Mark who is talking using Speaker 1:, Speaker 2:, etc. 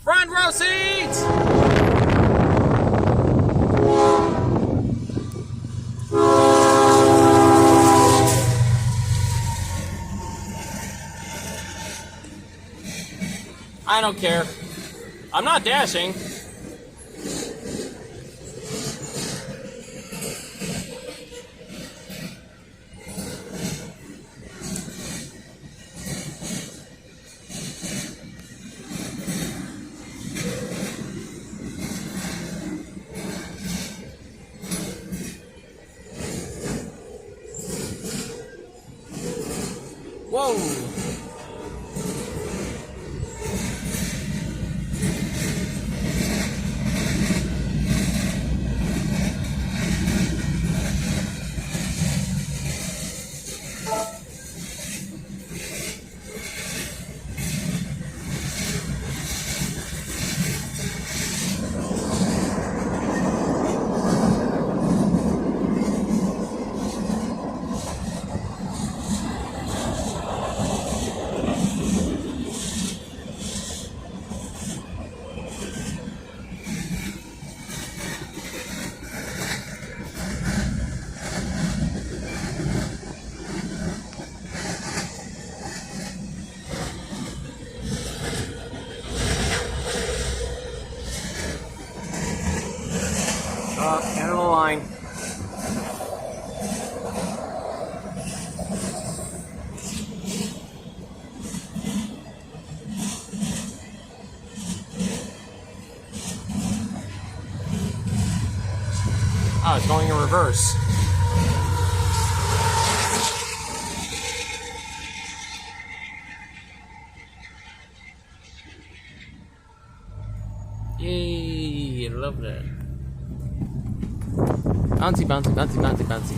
Speaker 1: Front row seats! I don't care. I'm not dashing. Whoa! End of the line. Oh, it's going in reverse. Yay, I love that. Bouncy, bouncy, bouncy, bouncy, bouncy.